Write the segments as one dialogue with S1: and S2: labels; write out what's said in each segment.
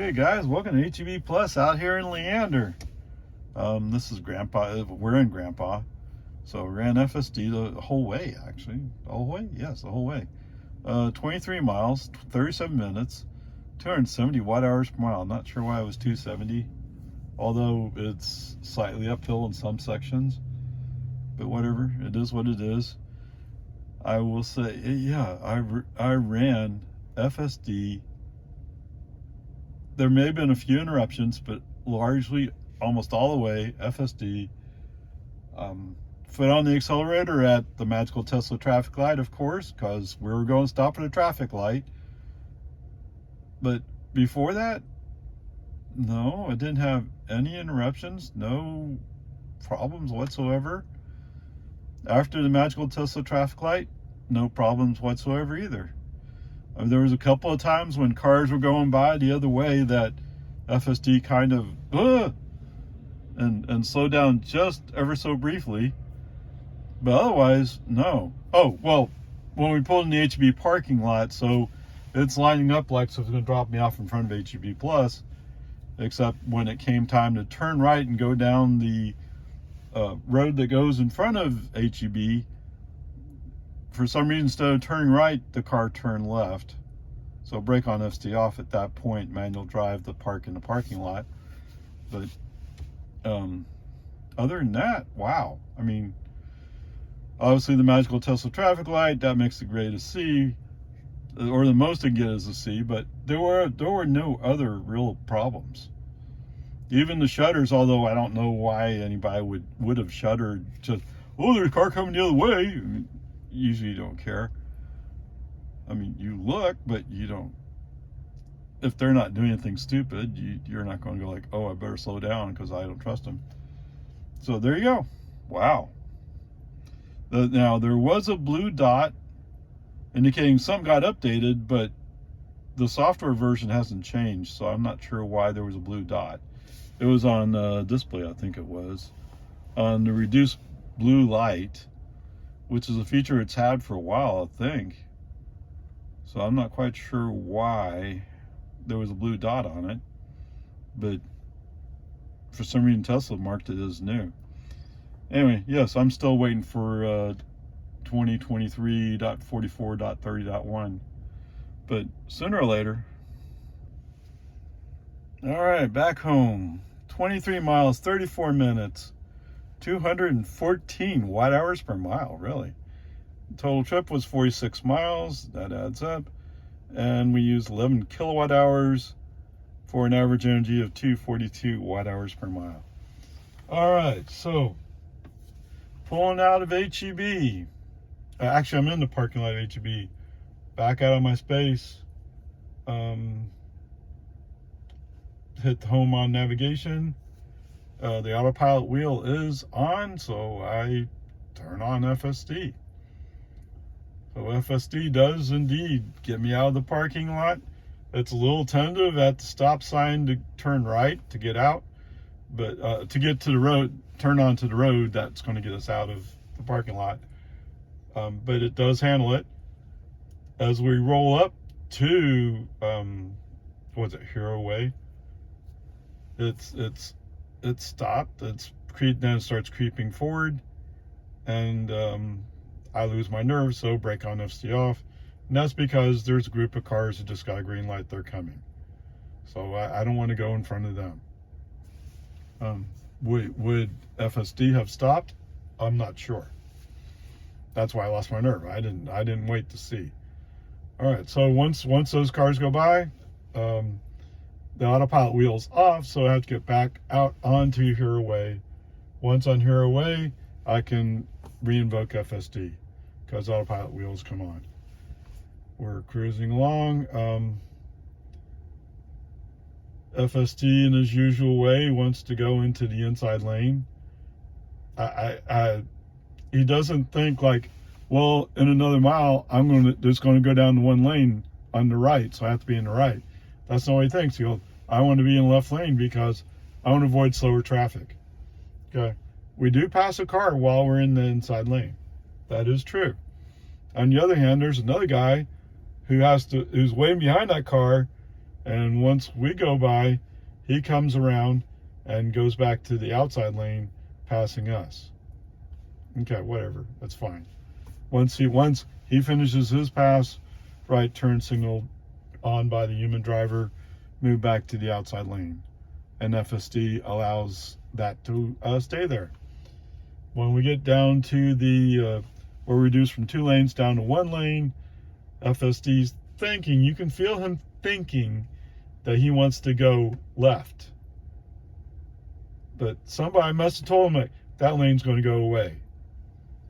S1: Okay guys, welcome to HEB Plus out here in Leander. This is Grandpa, we're in Grandpa. So we ran FSD the whole way actually. The whole way? Yes, the whole way. 23 miles, 37 minutes, 270 watt hours per mile. Not sure why it was 270, although it's slightly uphill in some sections. But whatever, it is what it is. I will say, yeah, I ran FSD. There may have been a few interruptions, but largely, almost all the way, FSD. Foot on the accelerator at the magical Tesla traffic light, of course, because we were going to stop at a traffic light. But before that, no, I didn't have any interruptions, no problems whatsoever. After the magical Tesla traffic light, no problems whatsoever either. There was a couple of times when cars were going by the other way that FSD kind of and slowed down just ever so briefly, but otherwise no. Oh well, when we pulled in the HEB parking lot, so it's lining up like so it's going to drop me off in front of HEB Plus, except when it came time to turn right and go down the road that goes in front of HEB. For some reason, instead of turning right, the car turned left. So brake on FSD off at that point, manual drive the park in the parking lot. But other than that, wow. I mean, obviously the magical Tesla traffic light, that makes the grade a C, or the most I get is a C, but there were no other real problems. Even the shutters, although I don't know why anybody would have shuttered just, oh, there's a car coming the other way. I mean, usually you don't care. I mean, you look, but you don't. If they're not doing anything stupid, you're not going to go like, oh, I better slow down because I don't trust them. So there you go. Wow. Now, there was a blue dot indicating something got updated, but the software version hasn't changed, so I'm not sure why there was a blue dot. It was on display, I think it was, on the reduced blue light, which is a feature it's had for a while, I think. So I'm not quite sure why there was a blue dot on it, but for some reason Tesla marked it as new. Anyway, yes, I'm still waiting for 2023.44.30.1, but sooner or later. All right, back home. 23 miles, 34 minutes. 214 watt hours per mile, really. Total trip was 46 miles, that adds up. And we used 11 kilowatt hours for an average energy of 242 watt hours per mile. All right, so pulling out of HEB. Actually, I'm in the parking lot of HEB. Back out of my space. Hit the home on navigation. The autopilot wheel is on, so I turn on FSD. So FSD does indeed get me out of the parking lot. It's a little tentative at the stop sign to turn right to get out, but to get to the road, turn onto the road, that's going to get us out of the parking lot. But it does handle it. As we roll up to, what's it, Hero Way? It's stopped. Then it starts creeping forward, and I lose my nerve, so brake on FSD off, and that's because there's a group of cars that just got a green light. They're coming, so I don't want to go in front of them. Would FSD have stopped? I'm not sure. That's why I lost my nerve. I didn't wait to see. All right, so once those cars go by, the autopilot wheel's off, so I have to get back out onto Hero Way. Once on Hero Way, I can re-invoke FSD because autopilot wheels come on. We're cruising along. FSD, in his usual way, wants to go into the inside lane. He doesn't think like, well, in another mile, it's going to go down to one lane on the right, so I have to be in the right. That's not what he thinks. He goes, I want to be in the left lane because I want to avoid slower traffic. Okay. We do pass a car while we're in the inside lane. That is true. On the other hand, there's another guy who's waiting behind that car And once we go by, he comes around and goes back to the outside lane, passing us. Okay, whatever, that's fine. Once he finishes his pass, right turn signal on by the human driver, move back to the outside lane. And FSD allows that to stay there. When we get down to the, we're reduced from 2 lanes down to 1 lane, FSD's thinking, you can feel him thinking that he wants to go left. But somebody must have told him, like, that lane's going to go away.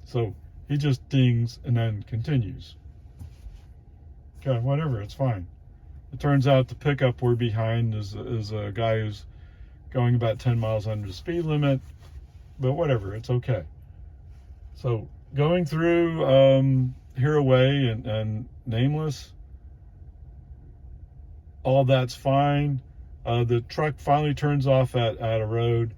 S1: So he just dings and then continues. Okay, whatever, it's fine. It turns out the pickup we're behind is a guy who's going about 10 miles under the speed limit, but whatever, it's okay. So going through Hero Way and Nameless, all that's fine. The truck finally turns off at a road,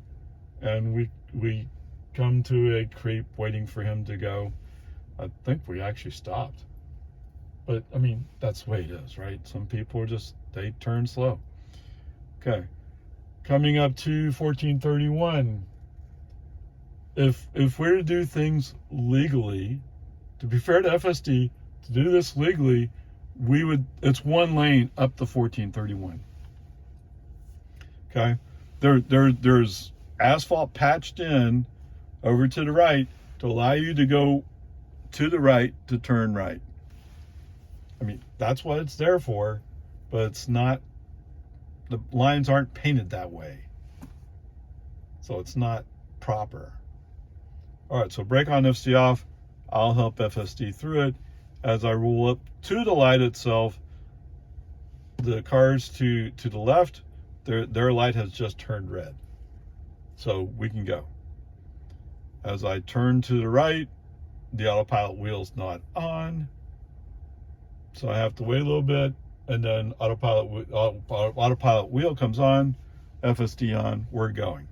S1: and we come to a creep waiting for him to go. I think we actually stopped. But, I mean, that's the way it is, right? Some people are just, they turn slow. Okay. Coming up to 1431. If we're to do things legally, to be fair to FSD, to do this legally, it's 1 lane up to 1431. Okay? There's asphalt patched in over to the right to allow you to go to the right to turn right. I mean, that's what it's there for, but it's not, the lines aren't painted that way. So it's not proper. All right, so brake on, FSD off. I'll help FSD through it. As I roll up to the light itself, the cars to the left, their light has just turned red. So we can go. As I turn to the right, the autopilot wheel's not on. So I have to wait a little bit, and then autopilot wheel comes on, FSD on, we're going.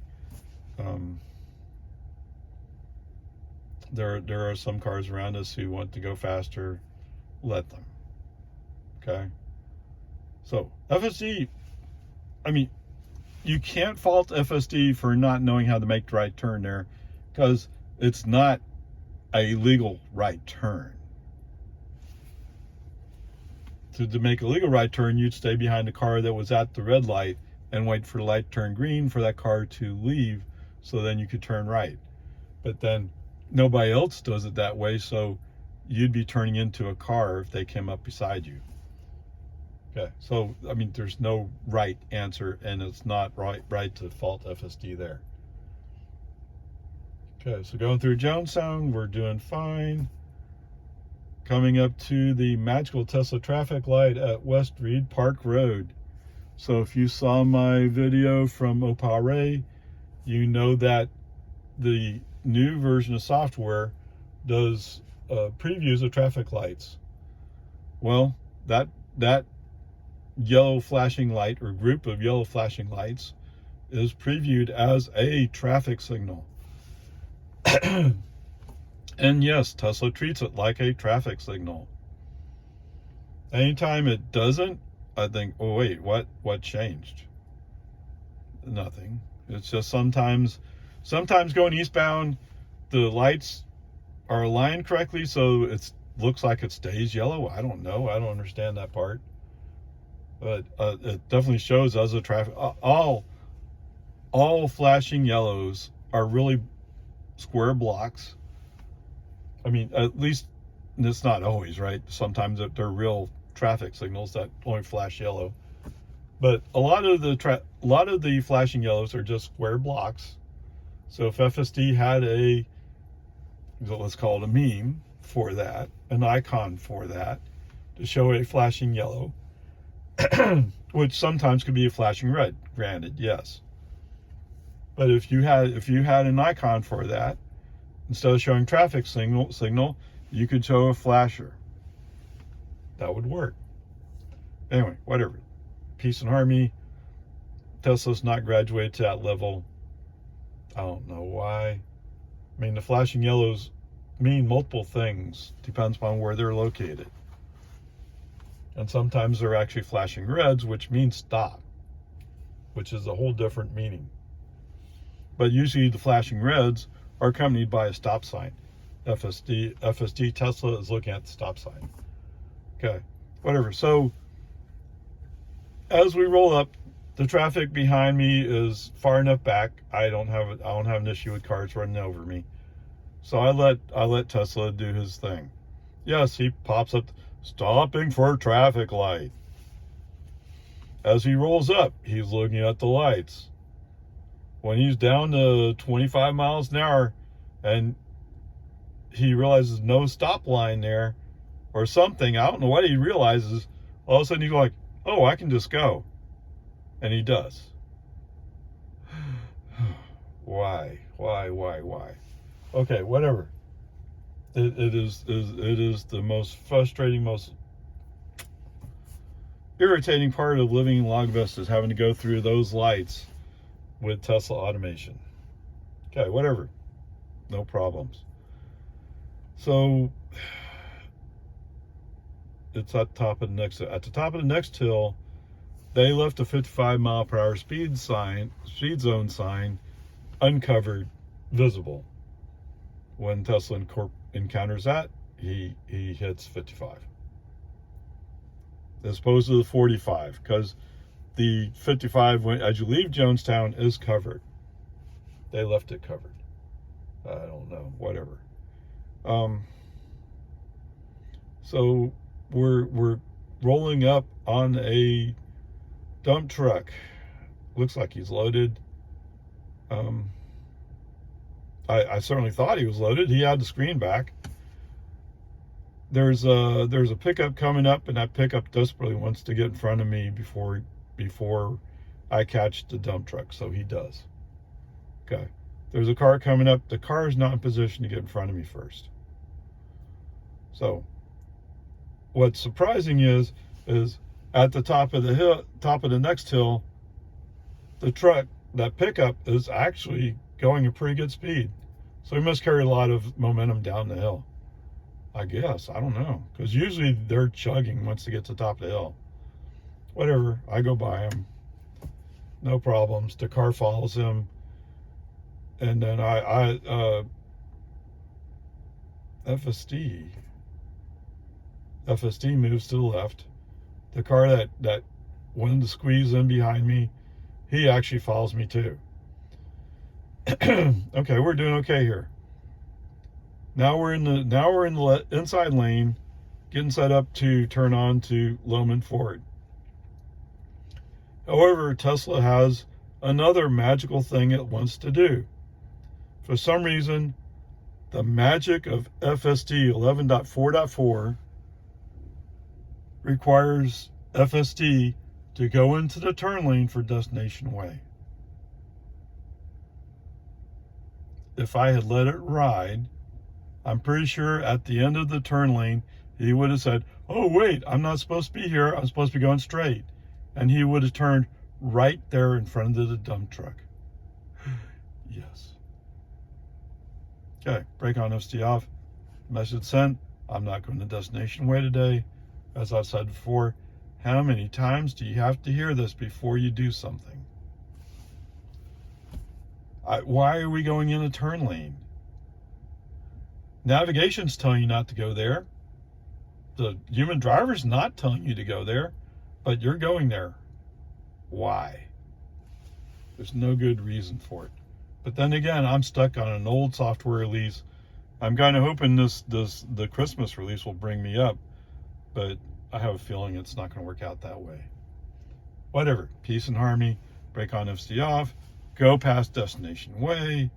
S1: There are some cars around us who want to go faster, let them. Okay? So FSD, I mean, you can't fault FSD for not knowing how to make the right turn there, because it's not a legal right turn. To make a legal right turn, you'd stay behind the car that was at the red light and wait for the light to turn green for that car to leave, so then you could turn right. But then nobody else does it that way, so you'd be turning into a car if they came up beside you. Okay, so I mean, there's no right answer, and it's not right to fault FSD there. Okay, so going through Jonestown, we're doing fine. Coming up to the magical Tesla traffic light at West Reed Park Road. So if you saw my video from Opare, you know that the new version of software does previews of traffic lights. Well, that yellow flashing light, or group of yellow flashing lights, is previewed as a traffic signal. And yes, Tesla treats it like a traffic signal. Anytime it doesn't, I think, oh wait, what changed? Nothing. It's just sometimes going eastbound, the lights are aligned correctly, so it looks like it stays yellow. I don't know. I don't understand that part. But it definitely shows as a traffic. All flashing yellows are really square blocks. I mean, at least it's not always, right? Sometimes they're real traffic signals that only flash yellow. But a lot of the flashing yellows are just square blocks. So if FSD had let's call it a meme for that, an icon for that, to show a flashing yellow, which sometimes could be a flashing red, granted, yes. But if you had an icon for that, instead of showing traffic signal, you could show a flasher. That would work. Anyway, whatever. Peace and harmony. Tesla's not graduated to that level. I don't know why. I mean, the flashing yellows mean multiple things. Depends upon where they're located. And sometimes they're actually flashing reds, which means stop, which is a whole different meaning. But usually the flashing reds are accompanied by a stop sign. FSD, Tesla is looking at the stop sign. Okay, whatever. So as we roll up, the traffic behind me is far enough back. I don't have an issue with cars running over me. So I let Tesla do his thing. Yes, he pops up, stopping for traffic light. As he rolls up, he's looking at the lights. When he's down to 25 miles an hour and he realizes no stop line there or something, I don't know what he realizes, all of a sudden he's like, oh, I can just go. And he does. Why? Okay, whatever. It is the most frustrating, most irritating part of living in Laguna Vista is having to go through those lights with Tesla automation. Okay, whatever. No problems. So it's at the top of the next hill. They left a 55-mile-per-hour speed zone sign uncovered, visible. When Tesla encounters that, he hits 55. As opposed to the 45, because the 55, as you leave Jonestown, is covered. They left it covered. I don't know, whatever. So we're rolling up on a dump truck. Looks like he's loaded. I certainly thought he was loaded. He had the screen back. There's a pickup coming up, and that pickup desperately wants to get in front of me before I catch the dump truck. So he does. Okay. There's a car coming up. The car is not in position to get in front of me first. So what's surprising is at the top of the next hill, the truck, that pickup, is actually going at pretty good speed. So he must carry a lot of momentum down the hill, I guess. I don't know, because usually they're chugging once they get to the top of the hill. Whatever, I go by him, no problems. The car follows him, and then FSD moves to the left. The car that wanted to squeeze in behind me, he actually follows me too. Okay, we're doing okay here. Now we're in the inside lane, getting set up to turn on to Loman Ford. However, Tesla has another magical thing it wants to do. For some reason, the magic of FSD 11.4.4 requires FSD to go into the turn lane for Destination Way. If I had let it ride, I'm pretty sure at the end of the turn lane, he would have said, oh, wait, I'm not supposed to be here. I'm supposed to be going straight. And he would have turned right there in front of the dump truck. Yes. Okay, brake on, FSD off. Message sent. I'm not going to Destination Way today. As I've said before, how many times do you have to hear this before you do something? Why are we going in a turn lane? Navigation's telling you not to go there. The human driver's not telling you to go there, but you're going there. Why? There's no good reason for it. But then again, I'm stuck on an old software release. I'm kind of hoping the Christmas release will bring me up, but I have a feeling it's not going to work out that way. Whatever. Peace and harmony. Brake on, FSD off. Go past Destination Way.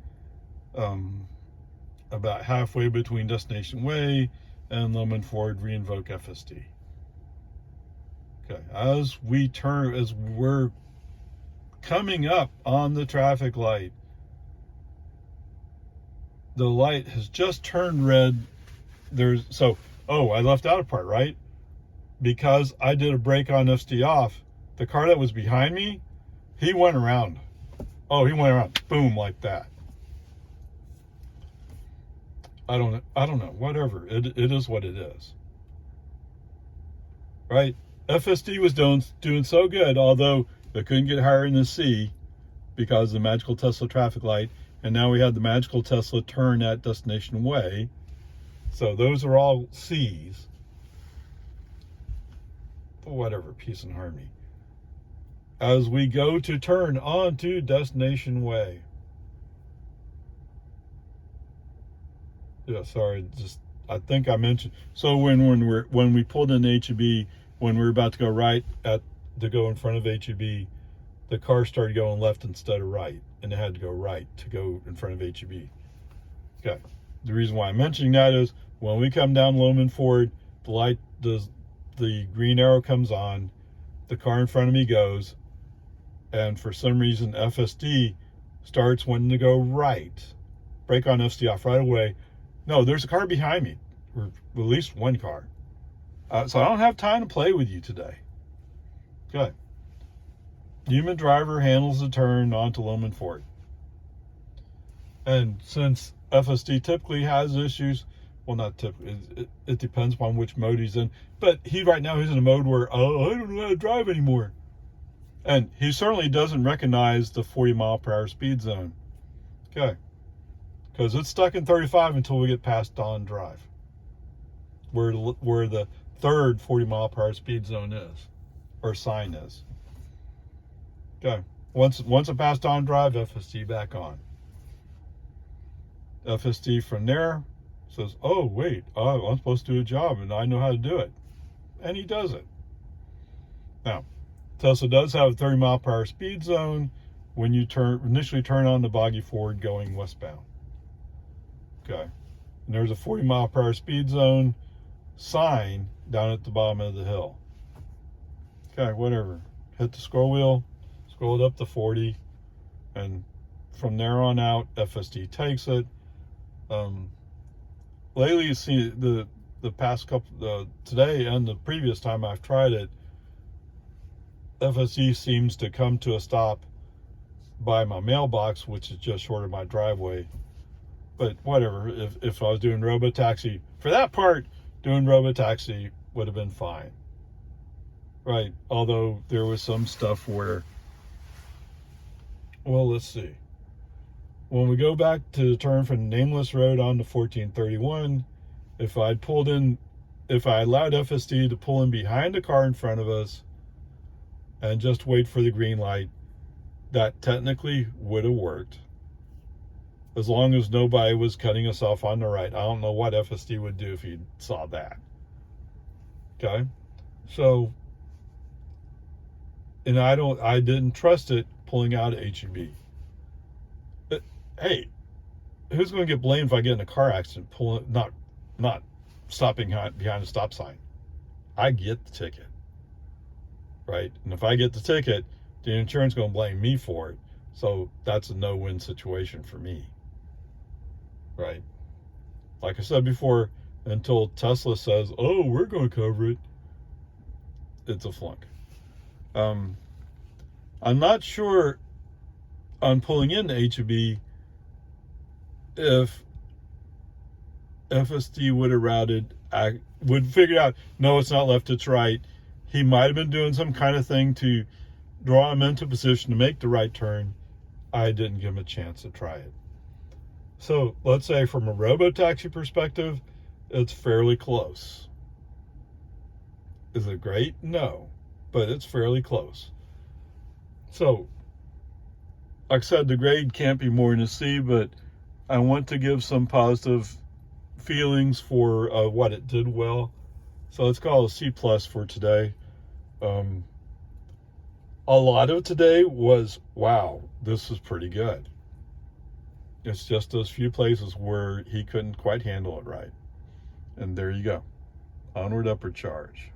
S1: About halfway between Destination Way and Loman Ford, reinvoke FSD. Okay, as we're coming up on the traffic light, the light has just turned red. I left out a part, right? Because I did a brake on, FSD off, the car that was behind me, he went around. Oh, he went around, boom, like that. I don't know, whatever. It is what it is. Right? FSD was doing so good, although they couldn't get higher in the C because of the magical Tesla traffic light. And now we had the magical Tesla turn at Destination Way. So those are all C's. But whatever, peace and harmony. As we go to turn onto Destination Way. Yeah, sorry, I think I mentioned. So when we pulled in HEB, when we were about to go right to go in front of HEB, the car started going left instead of right, and it had to go right to go in front of HEB. Okay. The reason why I'm mentioning that is when we come down Loman Ford, the light does, the green arrow comes on, the car in front of me goes, and for some reason FSD starts wanting to go right. Brake on FSD off right away. No, there's a car behind me, or at least one car. So I don't have time to play with you today. Good. Human driver handles the turn onto Loman Ford. And since FSD typically has issues, well, not typically, it depends upon which mode he's in. But right now he's in a mode where, oh, I don't know how to drive anymore. And he certainly doesn't recognize the 40-mile-per-hour speed zone. Okay. Because it's stuck in 35 until we get past Dawn Drive, where the third 40-mile-per-hour speed zone is, or sign is. Okay. Once it passed Dawn Drive, FSD back on. FSD from there says, oh, wait, I'm supposed to do a job, and I know how to do it. And he does it. Now, Tesla does have a 30-mile-per-hour speed zone when you initially turn on the Boggy Ford going westbound. Okay. And there's a 40-mile-per-hour speed zone sign down at the bottom of the hill. Okay, whatever. Hit the scroll wheel, scroll it up to 40, and from there on out, FSD takes it. Lately, you see the past couple, today and the previous time I've tried it, FSD seems to come to a stop by my mailbox, which is just short of my driveway. But whatever, if I was doing robotaxi, for that part, doing robotaxi would have been fine. Right, although there was some stuff where, well, let's see. When we go back to the turn from Nameless Road on to 1431, if I allowed FSD to pull in behind the car in front of us and just wait for the green light, that technically would have worked. As long as nobody was cutting us off on the right. I don't know what FSD would do if he saw that. Okay? So, and I didn't trust it pulling out of HEB. But, hey, who's going to get blamed if I get in a car accident not stopping behind a stop sign? I get the ticket. Right? And if I get the ticket, the insurance is going to blame me for it. So that's a no-win situation for me. Right? Like I said before, until Tesla says, oh, we're going to cover it, it's a flunk. I'm not sure on pulling into HEB if FSD would have figured out, no, it's not left, it's right. He might have been doing some kind of thing to draw him into position to make the right turn. I didn't give him a chance to try it. So let's say from a robotaxi perspective, it's fairly close. Is it great? No, but it's fairly close. So, like I said, the grade can't be more than a C, but I want to give some positive feelings for what it did well. So let's call it a C+ for today. A lot of today was, wow, this is pretty good. It's just those few places where he couldn't quite handle it right. And there you go. Onward, upward charge.